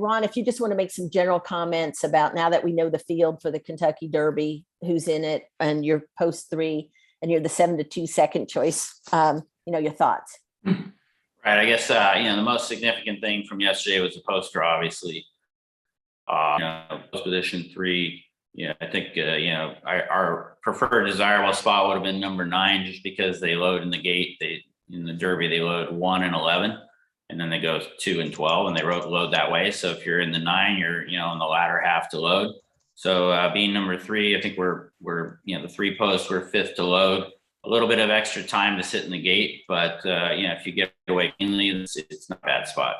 Ron, if you just want to make some general comments about, now that we know the field for the Kentucky Derby, who's in it, and you're post 3, and you're the 7-2 second choice, your thoughts. Right. I guess, the most significant thing from yesterday was the post draw, obviously. Post position 3, I think, our preferred desirable spot would have been number 9, just because they load in the gate. In the Derby, they load 1 and 11, and then they go 2 and 12, and they load that way. So if you're in the 9, you're, in the latter half to load. So being number 3, I think we're the 3 posts, we're 5th to load. A little bit of extra time to sit in the gate, but if you get away cleanly, it's not a bad spot.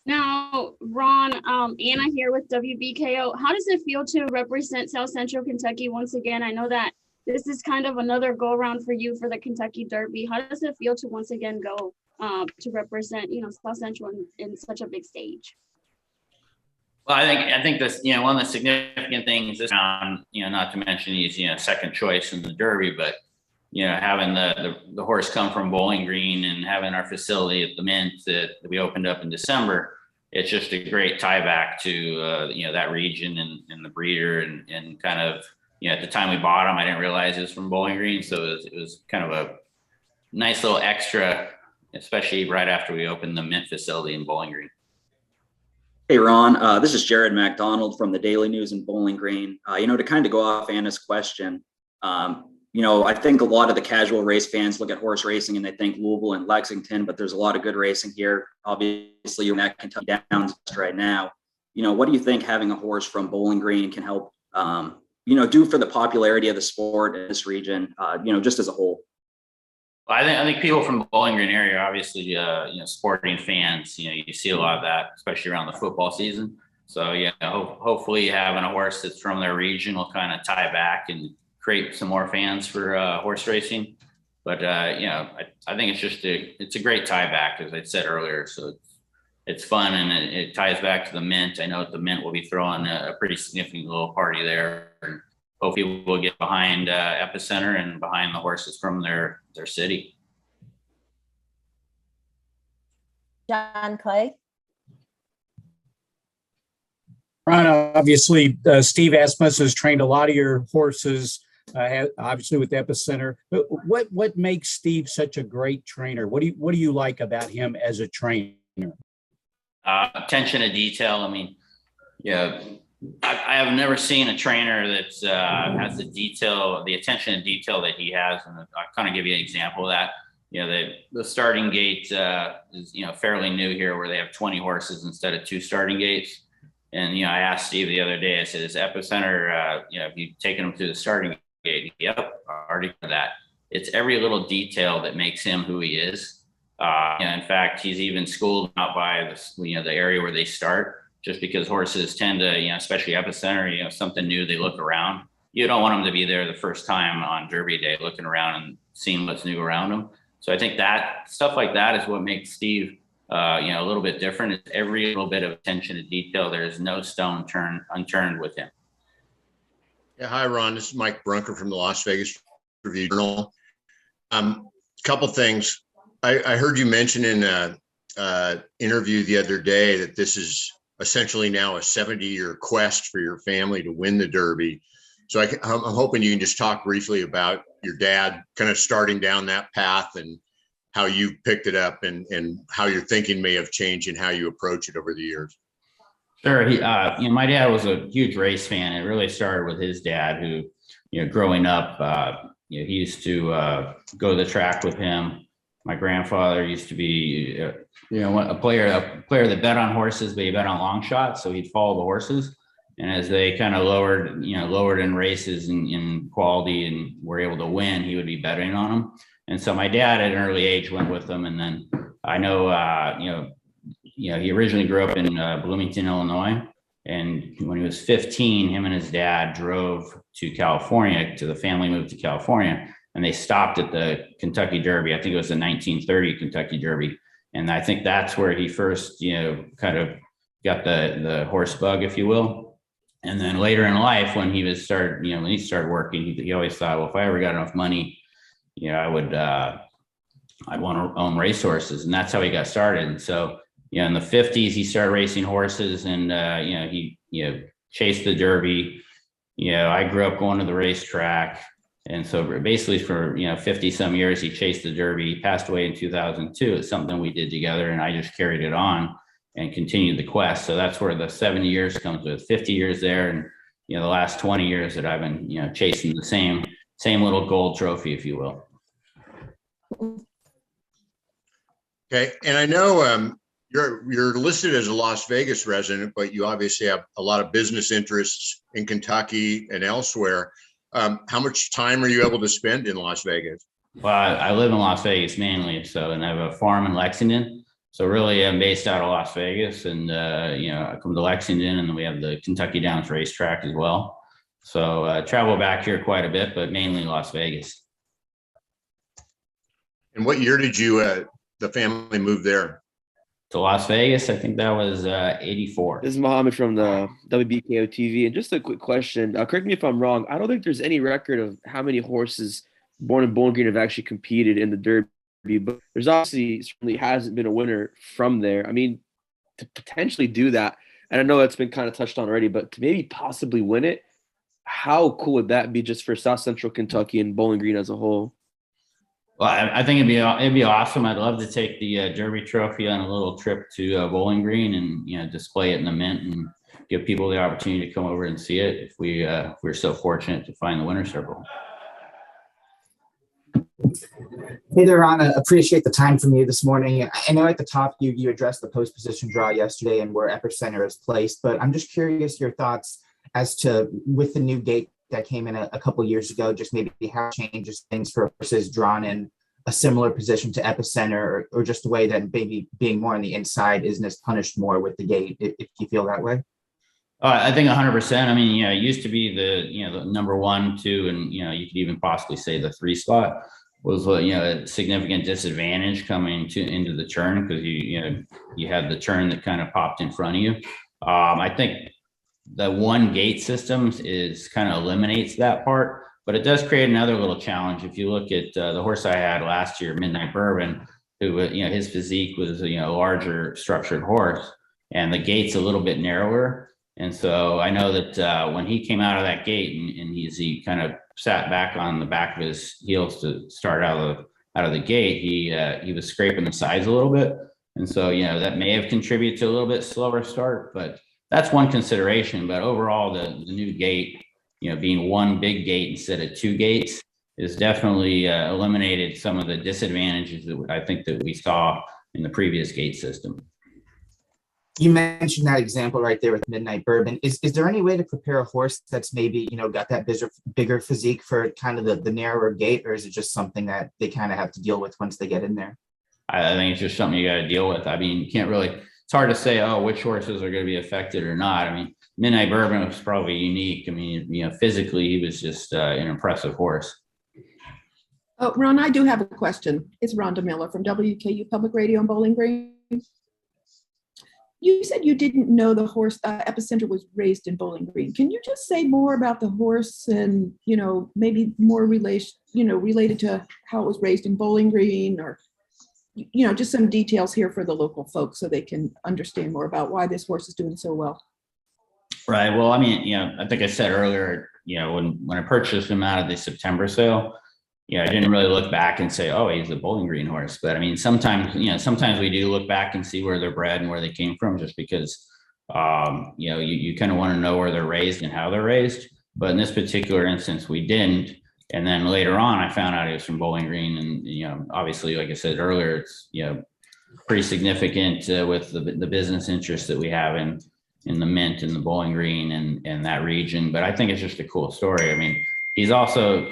Now, Ron, Anna here with WBKO. How does it feel to represent South Central Kentucky once again? I know that this is kind of another go around for you for the Kentucky Derby. How does it feel to once again go to represent, South Central in such a big stage? Well, I think this, one of the significant things this round, not to mention he's, second choice in the Derby, but, having the horse come from Bowling Green and having our facility at the Mint that we opened up in December, it's just a great tie back to, that region and the breeder and kind of, at the time we bought him, I didn't realize it was from Bowling Green. So it was kind of a nice little extra, especially right after we opened the Mint facility in Bowling Green. Hey, Ron, this is Jared MacDonald from the Daily News in Bowling Green. To kind of go off Anna's question, I think a lot of the casual race fans look at horse racing and they think Louisville and Lexington, but there's a lot of good racing here. Obviously, you're at Kentucky Downs right now. What do you think having a horse from Bowling Green can help, do for the popularity of the sport in this region, just as a whole? Well, I think people from the Bowling Green area are obviously, sporting fans. You see a lot of that, especially around the football season. So, hopefully having a horse that's from their region will kind of tie back and create some more fans for horse racing. But, I think it's a great tie back, as I said earlier. So it's fun, and it ties back to the Mint. I know the Mint will be throwing a pretty significant little party there. And hopefully we'll get behind Epicenter and behind the horses from their city. John Clay. Ron, obviously, Steve Asmussen has trained a lot of your horses, obviously with Epicenter. But what makes Steve such a great trainer? What do you like about him as a trainer? Attention to detail. I mean, I have never seen a trainer that has the attention to detail that he has. And I'll kind of give you an example of that. The starting gate is, fairly new here, where they have 20 horses instead of 2 starting gates. And, I asked Steve the other day, I said, is Epicenter, have you taken him to the starting gate? Yep, already for that. It's every little detail that makes him who he is. In fact, he's even schooled out by the area where they start, just because horses tend to, especially Epicenter, something new, they look around. You don't want them to be there the first time on Derby Day, looking around and seeing what's new around them. So I think that stuff like that is what makes Steve, a little bit different. It's every little bit of attention to detail. There is no stone unturned with him. Yeah. Hi, Ron. This is Mike Brunker from the Las Vegas Review-Journal. Couple things. I heard you mention in an interview the other day that this is essentially now a 70-year quest for your family to win the Derby. So I'm hoping you can just talk briefly about your dad kind of starting down that path and how you picked it up and how your thinking may have changed and how you approach it over the years. Sure. My dad was a huge race fan. It really started with his dad, who, growing up, he used to go to the track with him. My grandfather used to be, a player that bet on horses, but he bet on long shots. So he'd follow the horses. And as they kind of lowered in races in quality and were able to win, he would be betting on them. And so my dad at an early age went with them. And then I know, he originally grew up in Bloomington, Illinois. And when he was 15, him and his dad drove to California. The family moved to California, and they stopped at the Kentucky Derby. I think it was the 1930 Kentucky Derby. And I think that's where he first, kind of got the horse bug, if you will. And then later in life, when he started working, he always thought, well, if I ever got enough money, I'd want to own racehorses. And that's how he got started. And so, in the 50s, he started racing horses, and he chased the Derby. I grew up going to the racetrack, and so basically for 50 some years he chased the Derby. He passed away in 2002. It's something we did together, and I just carried it on and continued the quest. So that's where the 70 years comes with 50 years there, and the last 20 years that I've been chasing the same little gold trophy, if you will. Okay, and I know you're listed as a Las Vegas resident, but you obviously have a lot of business interests in Kentucky and elsewhere. How much time are you able to spend in Las Vegas? Well, I live in Las Vegas mainly, and I have a farm in Lexington. So really, I'm based out of Las Vegas, and I come to Lexington, and then we have the Kentucky Downs racetrack as well. So I travel back here quite a bit, but mainly Las Vegas. And what year did the family move there? To Las Vegas, I think that was 84. This is Mohammed from the WBKO TV. And just a quick question. Correct me if I'm wrong. I don't think there's any record of how many horses born in Bowling Green have actually competed in the Derby, but there's obviously certainly hasn't been a winner from there. I mean, to potentially do that, and I know that's been kind of touched on already, but to maybe possibly win it, how cool would that be just for South Central Kentucky and Bowling Green as a whole? Well, I think it'd be awesome. I'd love to take the Derby trophy on a little trip to Bowling Green and display it in the Mint and give people the opportunity to come over and see it if we're so fortunate to find the winner's circle. Hey there, Ron. I appreciate the time from you this morning. I know at the top you addressed the post position draw yesterday and where Epicenter is placed, but I'm just curious your thoughts as to, with the new gate that came in a couple of years ago, just maybe how it changes things for horses drawn in a similar position to Epicenter, or just the way that maybe being more on the inside isn't as punished more with the gate, if you feel that way. I think 100%. I mean, it used to be the number 1, 2, and you could even possibly say the 3 spot was a significant disadvantage coming into the turn, because you had the turn that kind of popped in front of you. I think the one gate systems is kind of eliminates that part, but it does create another little challenge. If you look at the horse I had last year, Midnight Bourbon, who his physique was a larger structured horse, and the gate's a little bit narrower. And so I know that when he came out of that gate and he kind of sat back on the back of his heels to start out of the gate, he was scraping the sides a little bit. And so, that may have contributed to a little bit slower start, but that's one consideration. But overall, the new gate, being one big gate instead of 2 gates, is definitely eliminated some of the disadvantages that I think that we saw in the previous gate system. You mentioned that example right there with Midnight Bourbon. Is there any way to prepare a horse that's maybe, got that bigger physique for kind of the narrower gate, or is it just something that they kind of have to deal with once they get in there? I think it's just something you got to deal with. I mean, you can't really, it's hard to say, which horses are going to be affected or not. I mean, Midnight Bourbon was probably unique. I mean, physically, he was just an impressive horse. Oh, Ron, I do have a question. It's Rhonda Miller from WKU Public Radio in Bowling Green. You said you didn't know the horse Epicenter was raised in Bowling Green. Can you just say more about the horse and, maybe more related to how it was raised in Bowling Green, or, just some details here for the local folks so they can understand more about why this horse is doing so well. Right. Well, I mean, I think I said earlier, when I purchased him out of the September sale, I didn't really look back and say, he's a Bowling Green horse. But I mean, sometimes we do look back and see where they're bred and where they came from, just because, you kind of want to know where they're raised and how they're raised. But in this particular instance, we didn't. And then later on, I found out he was from Bowling Green. And, obviously, like I said earlier, it's, pretty significant with the business interests that we have in the Mint and the Bowling Green and that region. But I think it's just a cool story. I mean, he's also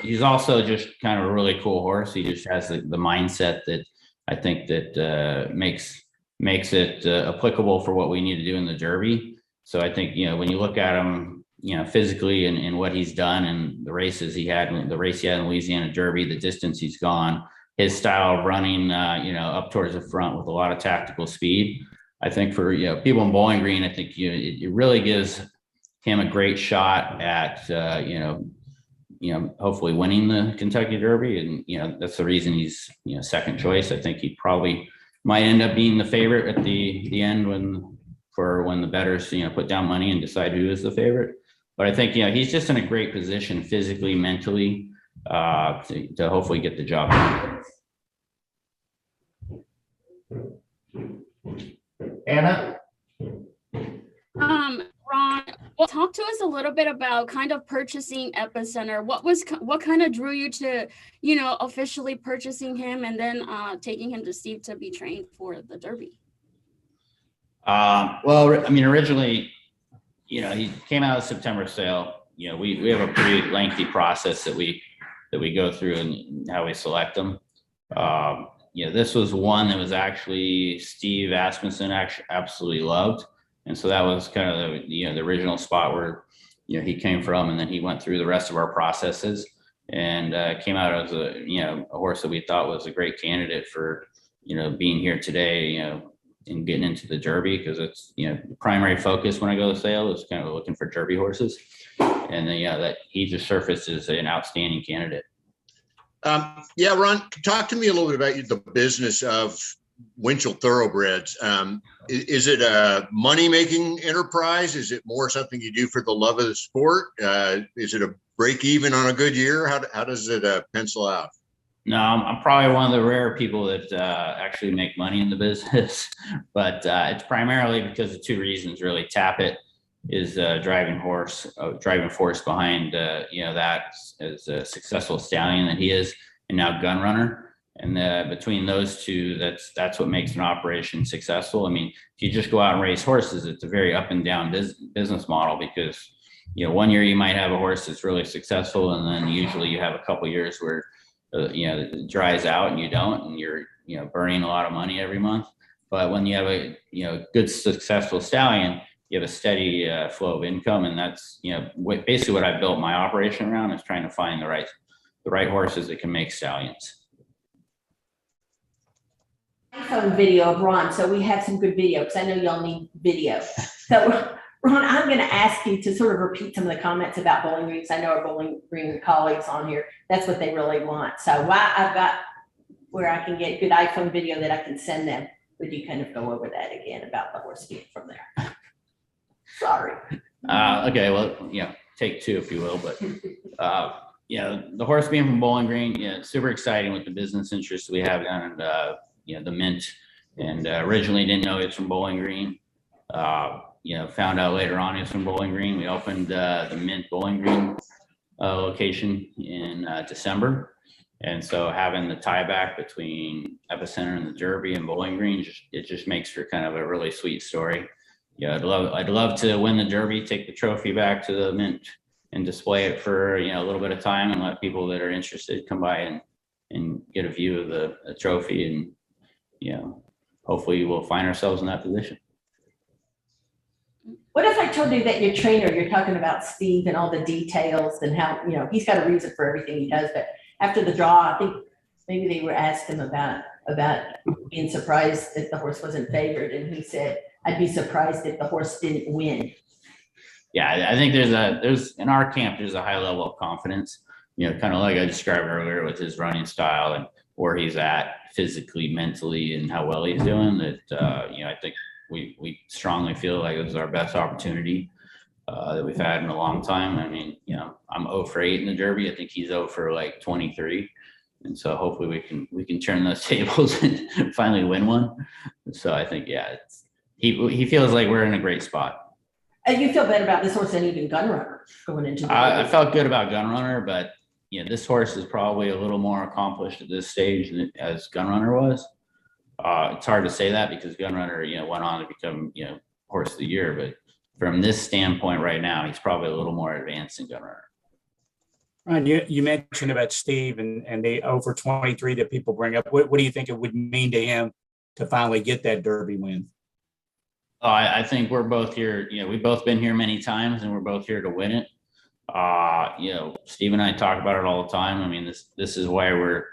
just kind of a really cool horse. He just has the mindset that I think that makes it applicable for what we need to do in the Derby. So I think, when you look at him, physically and what he's done and the races he had, the race he had in Louisiana Derby, the distance he's gone, his style of running, up towards the front with a lot of tactical speed. I think for, people in Bowling Green, I think, it really gives him a great shot at, hopefully winning the Kentucky Derby. And, that's the reason he's, second choice. I think he'd probably might end up being the favorite at the end when the bettors, put down money and decide who is the favorite. But I think, he's just in a great position physically, mentally, to hopefully get the job done. Anna? Ron, well, talk to us a little bit about kind of purchasing Epicenter. What kind of drew you to, officially purchasing him and then taking him to Steve to be trained for the Derby? Well, I mean, originally, he came out of September sale. We have a pretty lengthy process that we go through and how we select them. This was one that was actually Steve Asmussen absolutely loved. And so that was kind of the original spot where, he came from, and then he went through the rest of our processes and came out as a horse that we thought was a great candidate for, being here today, and getting into the Derby, because it's, the primary focus when I go to sale is kind of looking for Derby horses. And then, that he just surfaced as an outstanding candidate. Ron, talk to me a little bit about the business of Winchell Thoroughbreds. Is it a money-making enterprise? Is it more something you do for the love of the sport? Is it a break even on a good year? How does it pencil out? No, I'm probably one of the rare people that actually make money in the business, but it's primarily because of two reasons, really. Tappet is driving force behind, that as a successful stallion that he is, and now Gun Runner. And between those two, that's what makes an operation successful. I mean, if you just go out and race horses, it's a very up and down business model, because, one year you might have a horse that's really successful, and then usually you have a couple years where, it dries out and you don't, and you're, burning a lot of money every month. But when you have a, good successful stallion, you have a steady flow of income. And that's, basically what I built my operation around, is trying to find the right horses that can make stallions. iPhone video of Ron, so we have some good video, because I know y'all need video. So Ron, I'm going to ask you to sort of repeat some of the comments about Bowling Green, because I know our Bowling Green colleagues on here, that's what they really want. So while I've got where I can get good iPhone video that I can send them, would you kind of go over that again about the horse feed from there? Sorry. Okay, well, take two, if you will. But the horse being from Bowling Green, super exciting with the business interests we have down in the Mint. And originally didn't know he was from Bowling Green. Found out later on he was from Bowling Green. We opened the Mint Bowling Green location in December. And so having the tie back between Epicenter and the Derby and Bowling Green, it just makes for kind of a really sweet story. I'd love to win the Derby, take the trophy back to the Mint and display it for a little bit of time, and let people that are interested come by and get a view of the trophy. And hopefully we'll find ourselves in that position. What if I told you that your trainer, you're talking about Steve and all the details and how, he's got a reason for everything he does, but after the draw, I think maybe they were asked him about being surprised that the horse wasn't favored, and he said, I'd be surprised if the horse didn't win. Yeah, I think there's in our camp, there's a high level of confidence, kind of like I described earlier with his running style and where he's at physically, mentally, and how well he's doing, that, I think we strongly feel like it was our best opportunity that we've had in a long time. I mean, I'm 0 for 8 in the Derby. I think he's 0 for like 23. And so hopefully we can turn those tables and finally win one. So I think, he feels like we're in a great spot. And you feel better about this horse than even Gun Runner going into the I felt good about Gun Runner, but this horse is probably a little more accomplished at this stage as Gun Runner was. It's hard to say that because Gun Runner, went on to become, horse of the year. But from this standpoint right now, he's probably a little more advanced than Gun Runner. Ron, you mentioned about Steve and the over 23 that people bring up. What do you think it would mean to him to finally get that Derby win? I think we're both here. We've both been here many times, and we're both here to win it. Steve and I talk about it all the time. I mean, this is why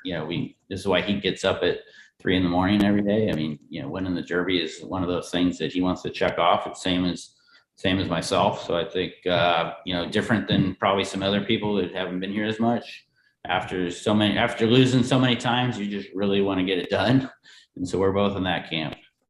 this is why he gets up at 3 a.m. every day. I mean, winning the Derby is one of those things that he wants to check off. It's same as myself. So I think, different than probably some other people that haven't been here as much. After losing so many times, you just really want to get it done. And so we're both in that camp.